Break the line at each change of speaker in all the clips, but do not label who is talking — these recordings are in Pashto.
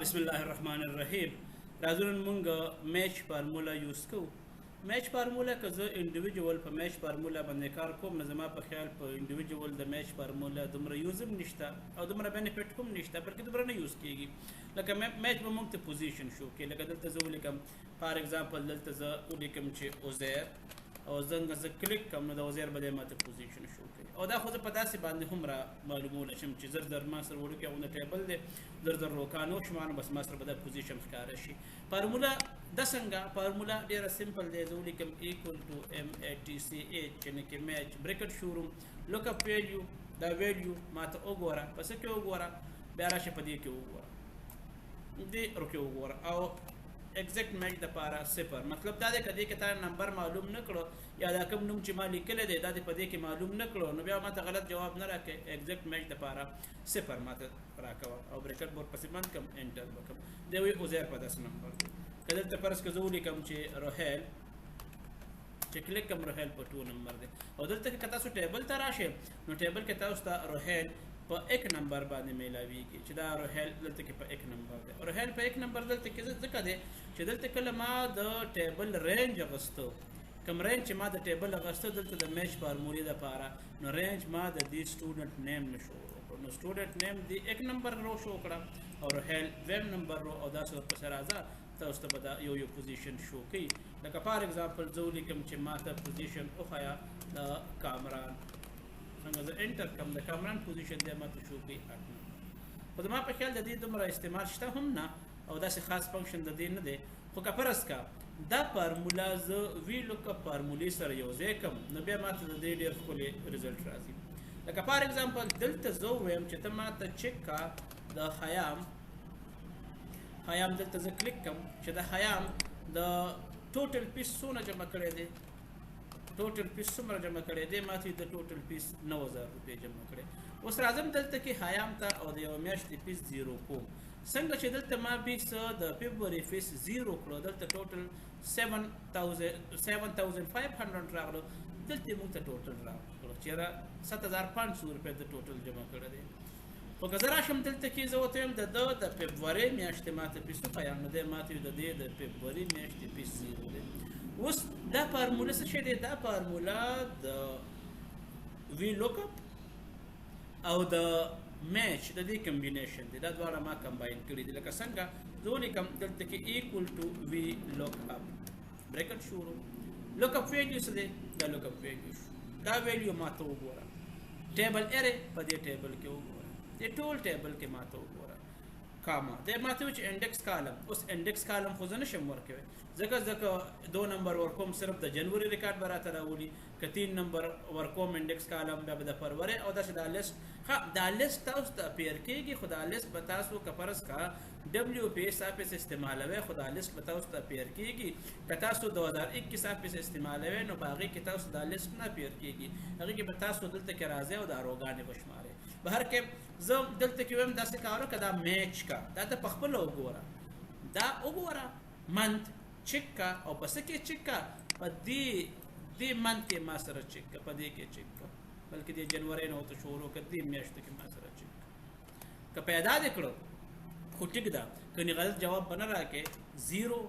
بسم الله الرحمن الرحیم راځو نن مونږ میچ فارمولا یوز کوو. میچ فارمولا که زه انډیویجول په میچ فارمولا باندې کار کوم نو زما په خیال په انډیویجول د میچ فارمولا دومره یوز هم نشته او دومره بینیفیټ هم نشته بلکې دومره نه یوز کیږي. لکه میچ به مونږ ته پوزیشن شو کې لکه دلته زه ولیکم فار ایگزامپل دلته زه ولیکم چې اوزیر او څنګه زه کلیک کوم نو د اوزیر به ماته پوزیشن شو کوي او دا خو زه په داسې باندې هم را معلومولی شم چې زر زر ما سره وړوکی غونډه ټیبل دی زر زر روکانو شما نو بس ما سره به دا پوزیشن ښکاره شي. فارمولا دا څنګه فارمولا ډېره سمپل دی. زه ولیکم ایکول ټو MATCH یعنې کې میچ بریکټ شروع لوک اپ ویلیو دا ویلیو ماته وګوره په څه کې وګوره بیا راشه په دې کې وګوره دې روکې وګوره او ایگزیکټ میچ د پاره صفر مطلب دا دی که دې کې تا نمبر معلوم نه کړو یا دا کوم نوم چې ما لیکلی دی دا دې په دې کې معلوم نه کړو نو بیا ماته غلط جواب نه راکړې. ایگزیکټ میچ د پاره صفر ماته راکوه او بریکټ بورډ پسې بند کړم انټر وکړم دی وایي اوزیر په 10 نمبر دی. که دلته فرض که زه ولیکم چې روحیل چې کلیک کوم روحیل په 2 نمبر دی او دلته که تاسو ټیبل ته راشئ نو ټیبل کې تاسو ته روحیل په 1 نمبر باندې میلاویږي چې دا روحیل دلته کې په 1 نمبر دی. روحیل په 1 نمبر دلته کې ځکه دی چې دلته کله ما د ټیبل رینج اغوستو کوم رینج چې ما د ټیبل اغوستو دلته د میچ فارمولې دپاره نو رینج ما د دې سټوډنټ نیم نشو وکړو نو سټوډنټ نیم د 1 نمبر رو شو کړه او روحیل 2 نمبر رو او داسې ورپسې راځه تاسو ته به دا یو پوزیشن شو کوي. لکه فار ایگزامپل زه ولیکم چې ما ته پوزیشن وښیه د کامران څنګه زه انټر کوم د کامران پوزیشن دی ماته شو کوي 8 نمبر. خو زما په خیال د دې دومره استعمال شته هم نه او داسې خاص فنکشن د دې نه دی خو که فرض کا دا فارمولا زه وی لوکاپ فارمولې سره یوځای کړم نو بیا ماته د دې ډېر ښکلی رزلټ راځي. لکه فار ایگزامپل دلته زه ووایم چې ته ماته چک کا د خیام دلته زه کلیک کوم چې د خیام د ټوټل پیس څونه جمع کړی دی ټوټل پیس څومره جمع کړی دی ماته د ټوټل پیس 9000 روپۍ جمع کړی. اوس راځم دلته کې خیام ته او د یو میاشتې پیس 0 کوم څنګه چې دلته ما پیس د فبروري پیس 0 کړو دلته ټوټل 7500 راغلو دلته موږ ته ټوټل راغلو چېرې 7500 روپۍ د ټوټل جمع کړی دی. خو که زه راشم دلته کې زه ورته وایم د فبروري میاشتې ماته پیس وښیم نو دی ماته د دې د فبروري میاشتې پیس 0 دی. اوس دا فارمولا څه شی دی؟ دا فارمولا د وی لوکاپ او د میچ د دې کمبینیشن دی. دا دواړه ما کمباین کړي دي. لکه څنګه زه ولیکم دلته کې ایکول ټو وی لوکاپ بریکټ شروع لوکاپ ویلیو څه دی؟ دا لوکاپ ویلیو شو دا ویلیو ماته وګوره ټیبل ارې په دې ټیبل کې وګوره دې ټول ټیبل کې ماته وګوره کاما دی ماته وایي چې انډیکس کالم. اوس انډیکس کالم خو زه نشم ورکوی ځکه 2 نمبر ورکوم صرف د جنوري ریکارډ به راته راولي که 3 نمبر ورکوم انډیکس کالم بیا به د فروری او داسې دا لیست دا لیست تاسو ته اپیر کېږي خو دا لیست به تاسو که فرض کا WPS آفس استعمالوئ خو دا لیست به تاسو ته اپیر کېږي. که تاسو 2021 آفس استعمالوئ نو په هغې کې تاسو دا لیست نه اپیر کېږي هغې کې به تاسو دلته کې راځئ او دا روګانې به شمارئ. بهر کې زه دلته کې وایم داسې کار وکړه دا میچ کا دا ته پخپله وګوره دا وګوره منت چک کا او په څه کې چک کا په دې منت کې ما سره چک کا په دې کې چک کا بلکې د جنوري نه ورته شروع کړه دې میاشتو کې ما سره چک که پیدا دې کړو خو ټیک ده که غلط جواب به نه راکې 0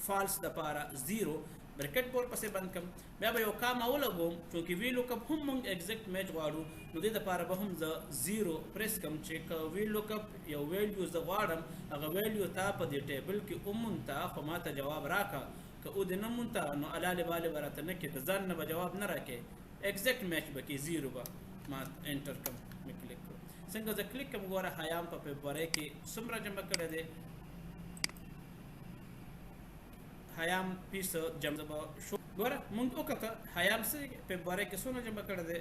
فالس دپاره 0 بریکټ بورډ پسې بند کړم بیا به یو کاما ولګوم چونکې وی لوکاپ هم موږ ایگزیکټ میچ غواړو نو دې دپاره به هم زه 0 پریس کړم چې که وی لوکاپ یو ویلیو زه غواړم هغه ویلیو تا په دې ټیبل کې ومونته خو ما ته جواب راکړه که او دې نه مونته نو الالې بالې به راته نه کړې د ځان نه به جواب نه راکړې ایگزیکټ میچ به کې 0 به ما انټر کړم مې کلیک کړو څنګه زه کلیک کړم ګوره خیام په فبروري کې څومره جمع کړی دی خیام پیس جمع شو ګوره مونږ وکړه خیام څه فبروري کې څومره جمع کړی دی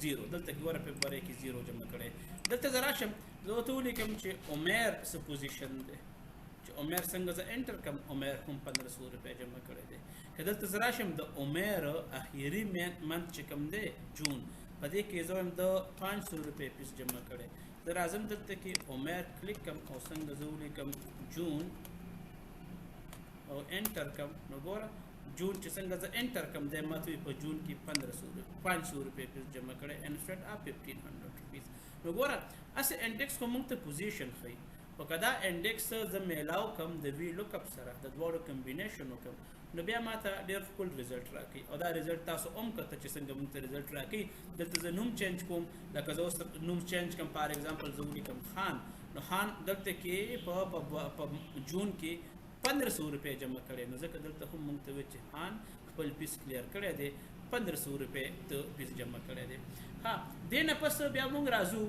0 دلته کې ګوره فبروري کې 0 جمع کړی. دلته زه راشم زه ورته ولیکم چې عمیر څه پوزیشن دی چې عمیر څنګه زه انټر کړم عمیر هم 1500 روپۍ جمع کړی دی. که دلته زه راشم د عمیر اخیري منت چې کوم دی جون په دې کې زه وایم د 500 روپۍ پیس جمع کړی. زه راځم دلته کې عمیر کلیک کړم او څنګه زه ولیکم جون او انټر کړم نو ګوره جون چې څنګه زه انټر کړم دی ماته په جون کې 500 روپۍ پیس جمع کړی انسټیډ اف 1500 روپیز. نو ګوره اسې انډیکس خو موږ ته پوزیشن ښیي او کدا انډیکس ز میلاو کم د وی لوک اپ سره د دوړو کمبینیشن وکم نو بیا ماته ډیر فول ریزلټ راکړي او دا ریزلټ تاسو کته چې څنګه موږ ته ریزلټ راکړي دلته زه نوم چینج کوم لکه زه اوس نوم چینج کوم فار ایگزامپل زه ولیکم خان نو خان دلته کې په جون کې 1500 روپے جمع کړي نو ځکه دلته هم موږ ته چې خان خپل پیس کلیر کړی دی 1500 روپے ته پیس جمع کړی دی ها دې نه پس بیا موږ راځو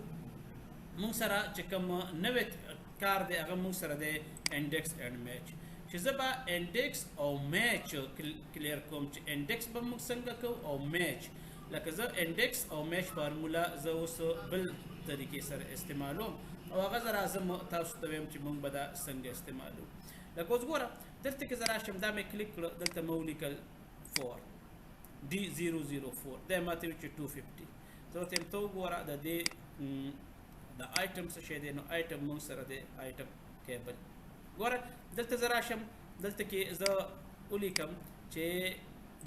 موږ سره چې کوم نوې کار دی هغه موږ سره دی انډیکس اینڈ میچ چې زه به انډیکس او میچ کلیر کوم چې انډیکس به موږ څنګه کوو او میچ لکه زه انډیکس او میچ فارمولا زه اوس بل طریقې سره استعمالوم او هغه زه راځم تاسو ته وایم چې موږ به دا څنګه استعمالو لکه اوس ګوره دلته کې زه راشم دا مې کلیک کړه دلته مې ولیکل 4 D004 دا ماته وي چې 250 زه ورته یم ته وګوره د دې د آیټم څه شی دی نو آیټم موږ سره دی آیټم کیبل ګوره دلته زه راشم دلته کې زه ولیکم چې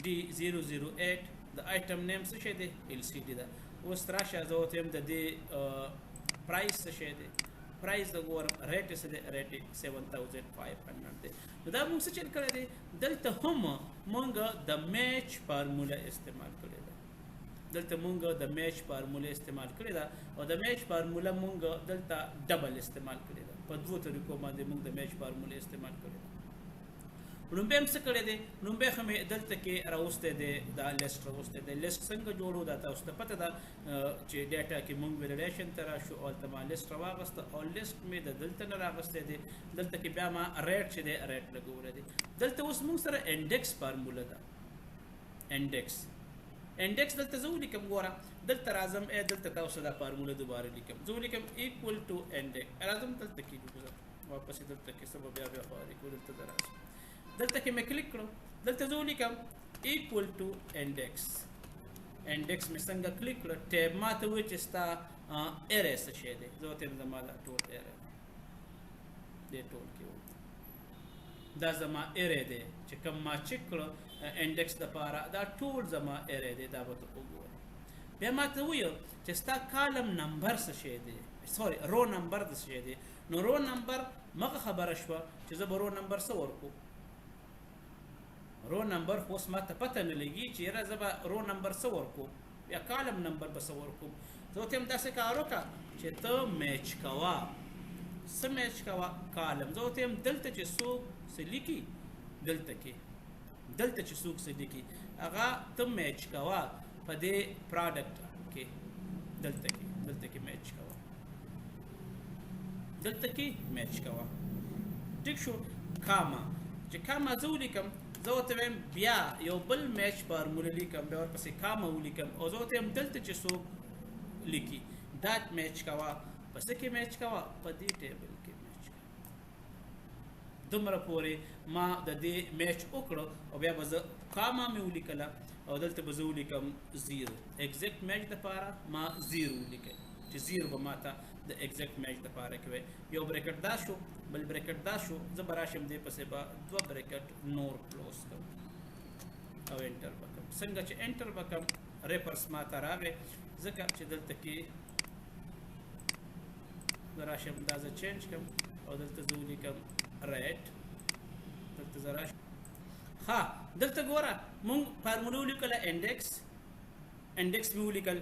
D008 د آیټم نیم څه شی دی LCD ده اوس راشه زه ورته یم د دې پرایس څه شی دی پرایس د ګورم ریټ څه دی ریټ 7500 دی نو دا موږ څه چل کړی دی دلته هم موږ د میچ فارمولا استعمال کړی ده دلته موږ د میچ فارمولا استعمال کړی ده او د میچ فارمولا موږ دلته ډبل استعمال کړی ده په دوه طریقو باندې موږ د میچ فارمولا استعمال کړی ده نو به هم څه کړی دی نو به هم دلته کې راوسته دی دا لیست راوسته دی لیست څنګه جوړو دا تاسو ته پته ده چې ډیټا کې موږ ویلیډیشن ته راشو او تما لیست راغسته او لیست مې د دلته نه راغسته دی دلته کې بیا ما ریټ چې دی ریټ لګول دی دلته اوس موږ سره انډیکس فارمولا ده انډیکس دلته زه ولیکم ګوره دلته راځم دلته تاسو دا فارمولا دوباره لیکم زه ولیکم ایکوال ټو انډیکس راځم دلته کې واپس دلته کې سبب بیا فارق دلته راځم دلته کې مې کلیک کړو دلته زه ولیکم ایکوال ټو انډیکس مې څنګه کلیک کړو ټیب ماته وایي چې ستا ارې څه شی دی زه ورته یم زما دا ټول ارې دې ټول کې دا زما ارې دی چې کوم ما چک کړو انډیکس دپاره دا ټول زما ارې دی دا به ته وګورې بیا ماته وویل چې ستا کالم نمبر څه شی دی سوري رو نمبر د څه شی دی نو رو نمبر مغه خبره شوه چې زه به رو نمبر څه ورکړو رو نمبر خو اوس ماته پته نه لګي چې یاره زه به رو نمبر څه ورکړو یا کالم نمبر به څه ورکړو زه ورته یم داسې کار وکړه چې ته میچ کوه څه میچ کوه کالم زه ورته یم دلته چې څوک څه لیکي دلته چې څوک څه لیکي هغه ته میچ کوه په دې پراډکټ کې دلته کې میچ کوه ټیک شو کاما چې کاما زه ولیکم زه ورته وایم بیا یو بل میچ فارمولا لیکم بیا ورپسې کاما ولیکم او زه ورته وایم دلته چې څوک لیکي دا میچ کوه په څه کې میچ کوه په دې ټیبل کې میچ کوه دومره پورې ما د دې میچ وکړو او بیا به زه کاما مې ولیکله او دلته به زه ولیکم 0 ایگزیکټ میچ دپاره ما 0 ولیکل چې 0 به ماته د ایگزیکټ میچ دپاره کوي یو بریکټ دا شو بل بریکټ دا شو زه به راشم دې پسې به دوه بریکټ نور کلوز کوم او انټر به کوم څنګه چې انټر به کوم ریپرس ماته راغی ځکه چې دلته کې زه راشم دا زه چینج کوم او دلته زه ولیکم ریټ دلته زه راشم ها دلته ګوره مونږ فارمولا ولیکله انډیکس مې ولیکل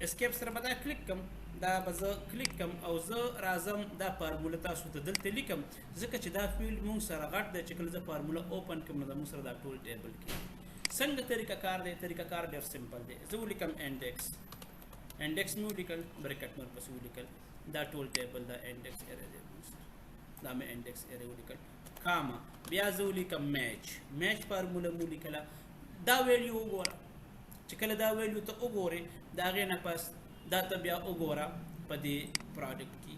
اسکیپ سره به دا کلیک کوم دا به زه کلیک کوم او زه راځم دا فارمولا تاسو ته دلته لیکم ځکه چې دا فیلډ مونږ سره غټ دی چې کله زه فارمولا اوپن کوم نو دا مونږ سره دا ټول ټیبل کې څنګه طریقه کار دی طریقه کار ډېر سمپل دی زه ولیکم انډیکس مې ولیکل بریکټ مې ورپسې ولیکل دا ټول ټیبل دا انډیکس ایریا دی دا مې انډیکس ایریا ولیکل کاما بیا زه ولیکم میچ فارمولا مې ولیکله دا ویلیو وګوره چې کله دا ویلیو ته وګورې د هغې نه پس دا ته بیا وګوره په دې پراډکټ کې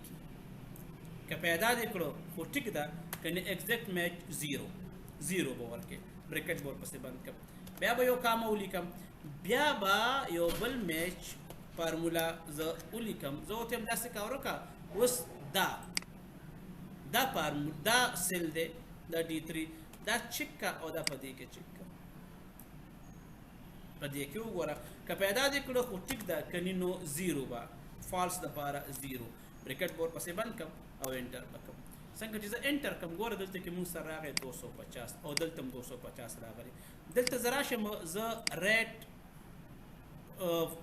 که پیدا دې کړو خو ټیک ده که نه ایگزیکټ میچ 0 به ورکړې بریکټ به ورپسې بند کړم بیا به یو کاما ولیکم بیا به یو بل میچ فارمولا زه ولیکم زه ورته یم داسې کار وکړه اوس دا سیل دی دا D3 دا چک کا او دا په دې کې چک کا په دې کې وګوره که پیدا دې کړو خو ټیک ده کني نو 0 به فالس دپاره 0 بریکټ بور پسې بند کم او انټر وکم. څنګه چې زه انټر کم ګوره دلته کې مونږ سره راغی 250 او دلته هم 250 راغلی. دلته زه راشم زه ریټ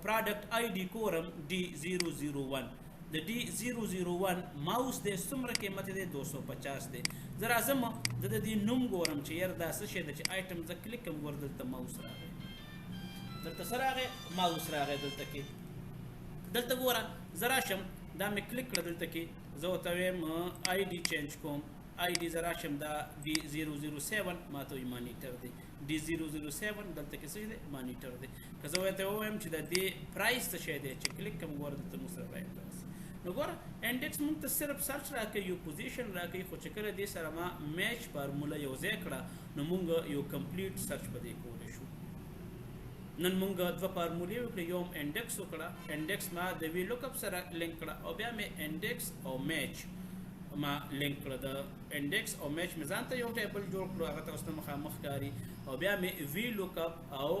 پروډکټ آی ډي کورم D001 د D001 ماوس دی څومره قیمت دی 250 دی. زه راځم زه د دې نوم ګورم چې یار دا څه شی ده چې آیټم زه کلیک کوم ګوره دلته ماوس راغی دلته څه راغی ماوس راغی دلته کې دلته ګوره زه راشم دا مې کلیک کړه دلته کې زه ورته وایم آی ډي چینج کوم آی ډي زه راشم دا D007 ما ته وایي مانیټر دی D007 دلته کې څه دی مانیټر دی. که زه ورته ووایم چې د دې پرایس څه شی دی چې کلیک کوم ګوره دلته مو سره رایټ راسي. نو ګوره انډیکس مونږ ته صرف سرچ راکوي یو پوزیشن راکوي خو چې کله دې سره ما میچ فارموله یو ځای کړه نو مونږ یو کمپلیټ سرچ په دې کولی شو. نن مونږ دوه فارمولې وکړې یو هم انډیکس وکړه انډیکس ما د وی لوکاپ سره لینک کړه او بیا مې انډیکس او میچ ما لینک کړه د انډیکس او میچ مې ځان ته یو ټیبل جوړ کړو هغه تاسو ته مخامخ ښکاري او بیا مې وی لوکاپ او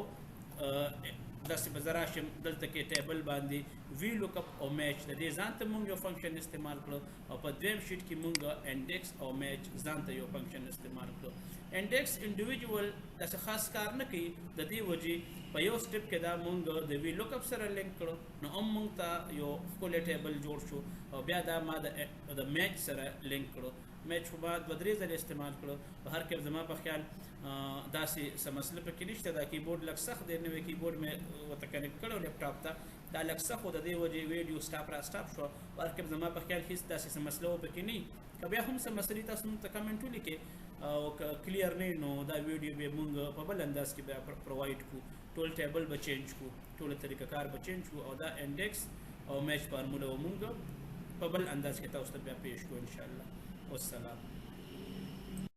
داسې به زه راشم دلته کې ټیبل باندې وی لوکاپ او میچ د دې ځان ته مونږ یو فنکشن استعمال کړو او په دویم شیټ کې مونږ انډیکس او میچ ځان ته یو فنکشن استعمال کړو. انډیکس انډیویجوال داسې خاص کار نه کوي د دې وجې په یو سټپ کې دا مونږ د وی لوکاپ سره لینک کړو نو هم مونږ ته یو ښکلی ټیبل جوړ شو او بیا دا ما د میچ سره لینک کړو. میچ خو ما دوه درې ځلې استعمال کړو په هر کې زما په خیال داسې څه مسله پکې نشته. دا کیبورډ لږ سخت دی نوی کیبورډ مې ورته کنیکټ کړو لیپټاپ ته دا لږ سخت و د دې وجې ویډیو سټاپ را سټاپ شو په هر کې زما په خیال هېڅ داسې څه مسله پکې نه وي. که بیا هم څه مسلې تاسو موږ ته کمنټ ولیکئ او که کلیر نه نو دا ویډیو به موږ په بل انداز کې بیا پرووایډ کړو ټول ټیبل به چینج کړو ټوله طریقه کار به چینج کړو او دا انډیکس او میچ فارموله به موږ په بل انداز کې تاسو ته بیا پیش کړو انشاءالله. والسلام.